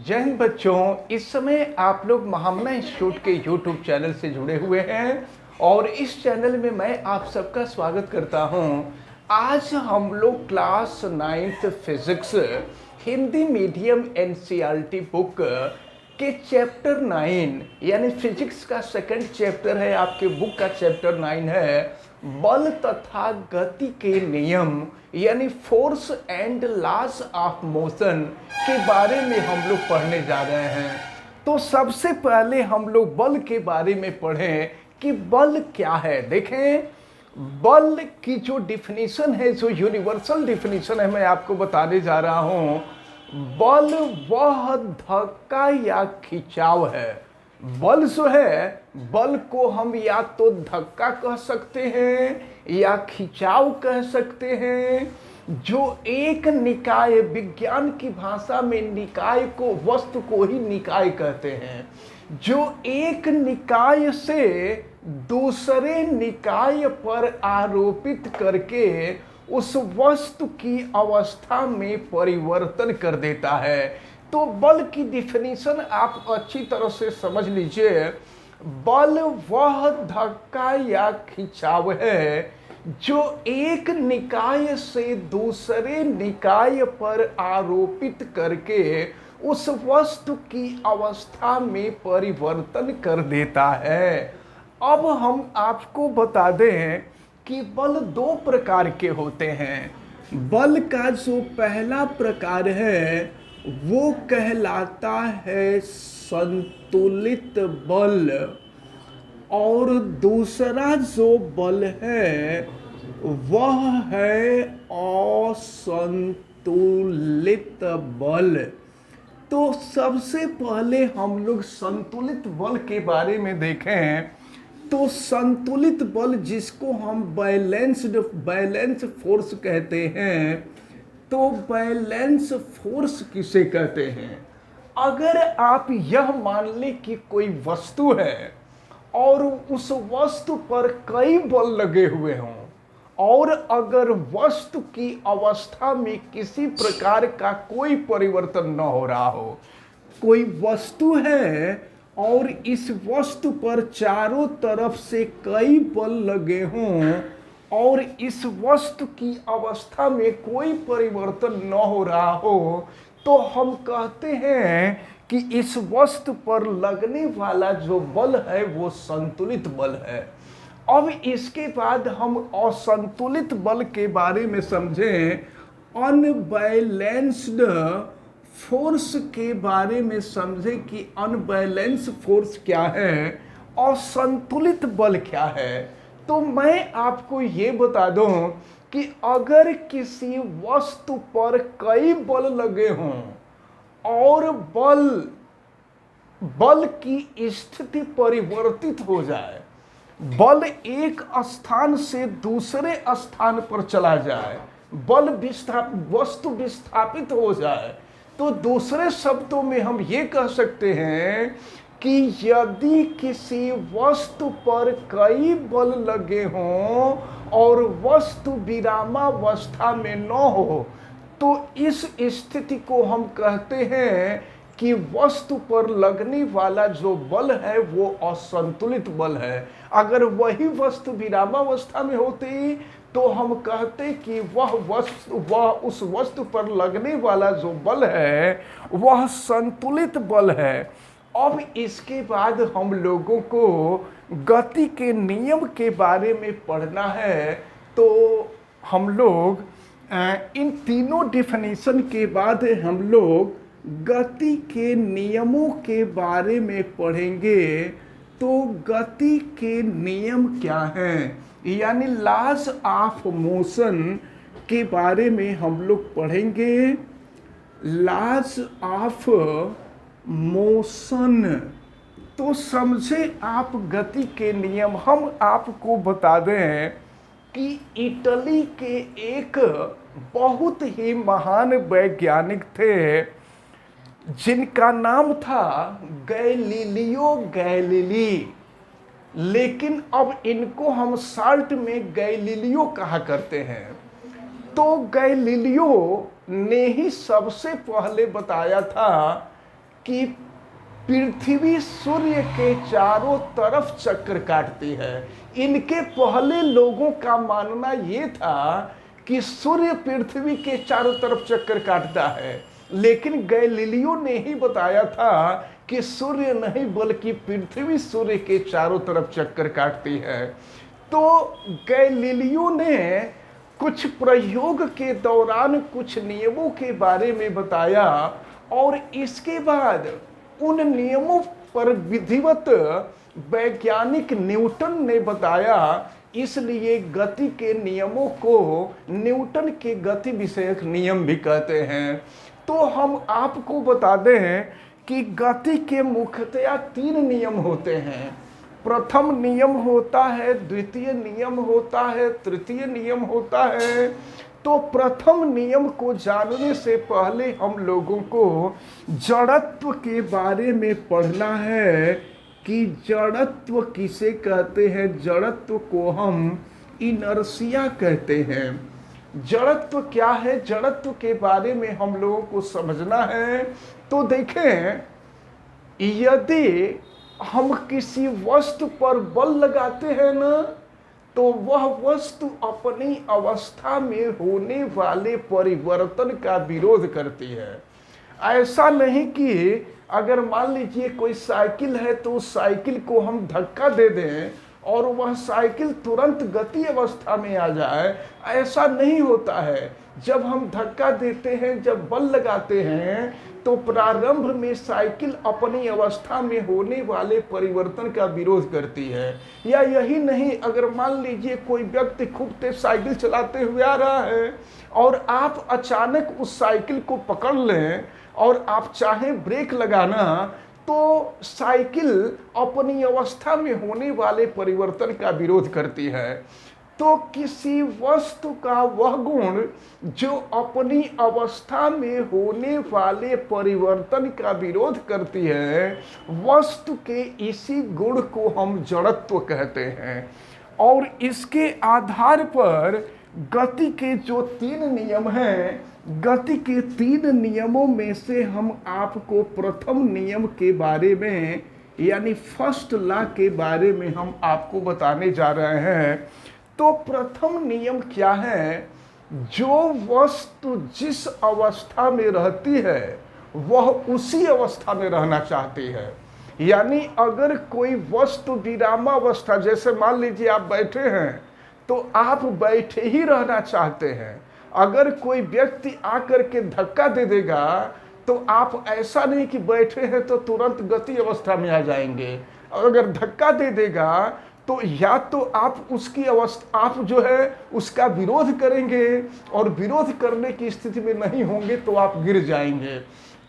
जय हिंद बच्चों। इस समय आप लोग महामना इंस्टीट्यूट के यूट्यूब चैनल से जुड़े हुए हैं और इस चैनल में मैं आप सबका स्वागत करता हूं। आज हम लोग class 9th physics Hindi medium NCERT book के चैप्टर 9 यानी फिजिक्स का सेकंड चैप्टर है, आपके बुक का चैप्टर 9 है बल तथा गति के नियम यानी force and laws of motion के बारे में हम लोग पढ़ने जा रहे हैं। तो सबसे पहले हम लोग बल के बारे में पढ़ें कि बल क्या है। देखें, बल की जो डिफिनीशन है, जो यूनिवर्सल डिफिनीशन है, मैं आपको बताने जा रहा हूं। बल वह धक्का या खिंचाव है। बल जो है, बल को हम या तो धक्का कह सकते हैं या खिंचाव कह सकते हैं, जो एक निकाय, विज्ञान की भाषा में निकाय को, वस्तु को ही निकाय कहते हैं, जो एक निकाय से दूसरे निकाय पर आरोपित करके उस वस्तु की अवस्था में परिवर्तन कर देता है। तो बल की डिफिनीशन आप अच्छी तरह से समझ लीजिए। बल वह धक्का या खिंचाव है जो एक निकाय से दूसरे निकाय पर आरोपित करके उस वस्तु की अवस्था में परिवर्तन कर देता है। अब हम आपको बता दें कि बल दो प्रकार के होते हैं। बल का जो पहला प्रकार है वो कहलाता है संतुलित बल, और दूसरा जो बल है वह है असंतुलित बल। तो सबसे पहले हम लोग संतुलित बल के बारे में देखें तो संतुलित बल, जिसको हम बैलेंस फोर्स कहते हैं, तो बैलेंस फोर्स किसे कहते हैं? अगर आप यह मान लें कि कोई वस्तु है और उस वस्तु पर कई बल लगे हुए हों और अगर वस्तु की अवस्था में किसी प्रकार का कोई परिवर्तन न हो रहा हो, कोई वस्तु है और इस वस्तु पर चारों तरफ से कई बल लगे हों और इस वस्तु की अवस्था में कोई परिवर्तन न हो रहा हो, तो हम कहते हैं कि इस वस्तु पर लगने वाला जो बल है वो संतुलित बल है। अब इसके बाद हम असंतुलित बल के बारे में समझें, अनबैलेंस्ड फोर्स के बारे में समझें कि अनबैलेंस फोर्स क्या है, असंतुलित बल क्या है। तो मैं आपको ये बता दूं कि अगर किसी वस्तु पर कई बल लगे हों और बल की स्थिति परिवर्तित हो जाए, बल एक स्थान से दूसरे स्थान पर चला जाए, वस्तु विस्थापित हो जाए, तो दूसरे शब्दों में हम ये कह सकते हैं कि यदि किसी वस्तु पर कई बल लगे हों और वस्तु विरामावस्था में न हो, तो इस स्थिति को हम कहते हैं कि वस्तु पर लगने वाला जो बल है वो असंतुलित बल है। अगर वही वस्तु विरामावस्था में होती तो हम कहते कि उस वस्तु पर लगने वाला जो बल है वह संतुलित बल है। अब इसके बाद हम लोगों को गति के नियम के बारे में पढ़ना है। तो हम लोग इन तीनों डिफिनीशन के बाद हम लोग गति के नियमों के बारे में पढ़ेंगे। तो गति के नियम क्या हैं, यानी लॉज ऑफ मोशन के बारे में हम लोग पढ़ेंगे। लॉज ऑफ मोशन, तो समझे आप गति के नियम। हम आपको बता दें कि इटली के एक बहुत ही महान वैज्ञानिक थे जिनका नाम था गैलीलियो गैलीली, लेकिन अब इनको हम शॉर्ट में गैलीलियो कहा करते हैं। तो गैलीलियो ने ही सबसे पहले बताया था कि पृथ्वी सूर्य के चारों तरफ चक्कर काटती है। इनके पहले लोगों का मानना ये था कि सूर्य पृथ्वी के चारों तरफ चक्कर काटता है, लेकिन गैलीलियो ने ही बताया था कि सूर्य नहीं बल्कि पृथ्वी सूर्य के चारों तरफ चक्कर काटती है। तो गैलीलियो ने कुछ प्रयोग के दौरान कुछ नियमों के बारे में बताया और इसके बाद उन नियमों पर विधिवत वैज्ञानिक न्यूटन ने बताया। इसलिए गति के नियमों को न्यूटन के गति विषयक नियम भी कहते हैं। तो हम आपको बता दें कि गति के मुख्यतया 3 नियम होते हैं। प्रथम नियम होता है, द्वितीय नियम होता है, तृतीय नियम होता है। तो प्रथम नियम को जानने से पहले हम लोगों को जड़त्व के बारे में पढ़ना है कि जड़त्व किसे कहते हैं। जड़त्व को हम इनर्शिया कहते हैं। जड़त्व क्या है, जड़त्व के बारे में हम लोगों को समझना है। तो देखें, यदि हम किसी वस्तु पर बल लगाते हैं ना, तो वह वस्तु अपनी अवस्था में होने वाले परिवर्तन का विरोध करती है। ऐसा नहीं कि अगर मान लीजिए कोई साइकिल है तो उस साइकिल को हम धक्का दे दें और वह साइकिल तुरंत गति अवस्था में आ जाए, ऐसा नहीं होता है। जब हम धक्का देते हैं, जब बल लगाते हैं, तो प्रारंभ में साइकिल अपनी अवस्था में होने वाले परिवर्तन का विरोध करती है। या यही नहीं, अगर मान लीजिए कोई व्यक्ति खूब तेज साइकिल चलाते हुए आ रहा है और आप अचानक उस साइकिल को पकड़ लें और आप चाहें ब्रेक लगाना, तो साइकिल अपनी अवस्था में होने वाले परिवर्तन का विरोध करती है। तो किसी वस्तु का वह गुण जो अपनी अवस्था में होने वाले परिवर्तन का विरोध करती है, वस्तु के इसी गुण को हम जड़त्व कहते हैं। और इसके आधार पर गति के जो 3 नियम हैं, गति के 3 नियमों में से हम आपको प्रथम नियम के बारे में यानी फर्स्ट लॉ के बारे में हम आपको बताने जा रहे हैं। तो प्रथम नियम क्या है, जो वस्तु जिस अवस्था में रहती है वह उसी अवस्था में रहना चाहती है। यानी अगर कोई वस्तु विरामावस्था, जैसे मान लीजिए आप बैठे हैं तो आप बैठे ही रहना चाहते हैं। अगर कोई व्यक्ति आकर के धक्का दे देगा तो आप ऐसा नहीं कि बैठे हैं तो तुरंत गति अवस्था में आ जाएंगे। अगर धक्का दे देगा तो या तो आप उसकी अवस्था, आप जो है उसका विरोध करेंगे और विरोध करने की स्थिति में नहीं होंगे तो आप गिर जाएंगे।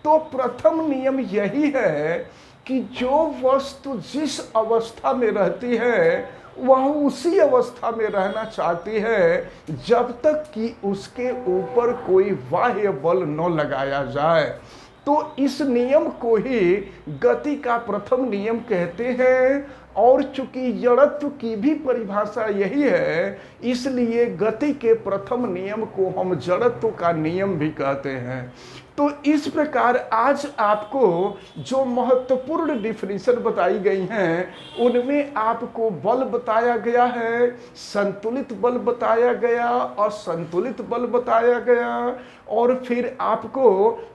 तो प्रथम नियम यही है कि जो वस्तु जिस अवस्था में रहती है वह उसी अवस्था में रहना चाहती है जब तक कि उसके ऊपर कोई बाह्य बल न लगाया जाए। तो इस नियम को ही गति का प्रथम नियम कहते हैं। और चूंकि जड़त्व की भी परिभाषा यही है, इसलिए गति के प्रथम नियम को हम जड़त्व का नियम भी कहते हैं। तो इस प्रकार आज आपको जो महत्वपूर्ण डिफिनीशन बताई गई हैं, उनमें आपको बल बताया गया है, संतुलित बल बताया गया, असंतुलित बल बताया गया, और फिर आपको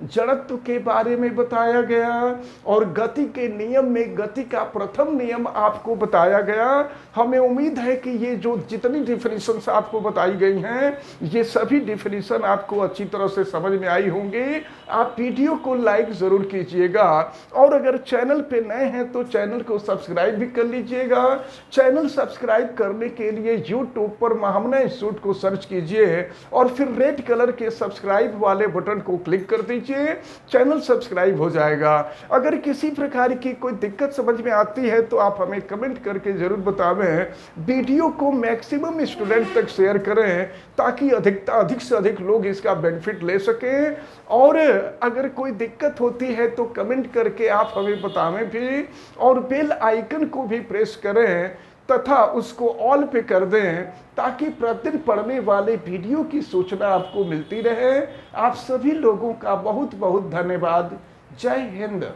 जड़त्व के बारे में बताया गया, और गति के नियम में गति का प्रथम नियम आपको बताया गया। हमें उम्मीद है कि ये जो जितनी डिफिनीशंस आपको बताई गई हैं, ये सभी डिफिनीशन आपको अच्छी तरह से समझ में आई होंगी। आप वीडियो को लाइक ज़रूर कीजिएगा, और अगर चैनल पे नए हैं तो चैनल को सब्सक्राइब भी कर लीजिएगा। चैनल सब्सक्राइब करने के लिए यूट्यूब पर महामना इंस्टीट्यूट को सर्च कीजिए और फिर रेड कलर के सब्सक्राइब वाले बटन को क्लिक कर दीजिए, चैनल सब्सक्राइब हो जाएगा। अगर किसी प्रकार की कोई दिक्कत समझ में आती है तो आप हमें कमेंट करके जरूर बतावें। वीडियो को मैक्सिमम स्टूडेंट तक शेयर करें ताकि अधिक से अधिक लोग इसका बेनिफिट ले सकें। और अगर कोई दिक्कत होती है तो कमेंट करके आप हमें बतावें भी, और बेल आइकन को भी प्रेस करें तथा उसको ऑल पे कर दें ताकि प्रतिदिन पढ़ने वाले वीडियो की सूचना आपको मिलती रहे। आप सभी लोगों का बहुत बहुत धन्यवाद। जय हिंद।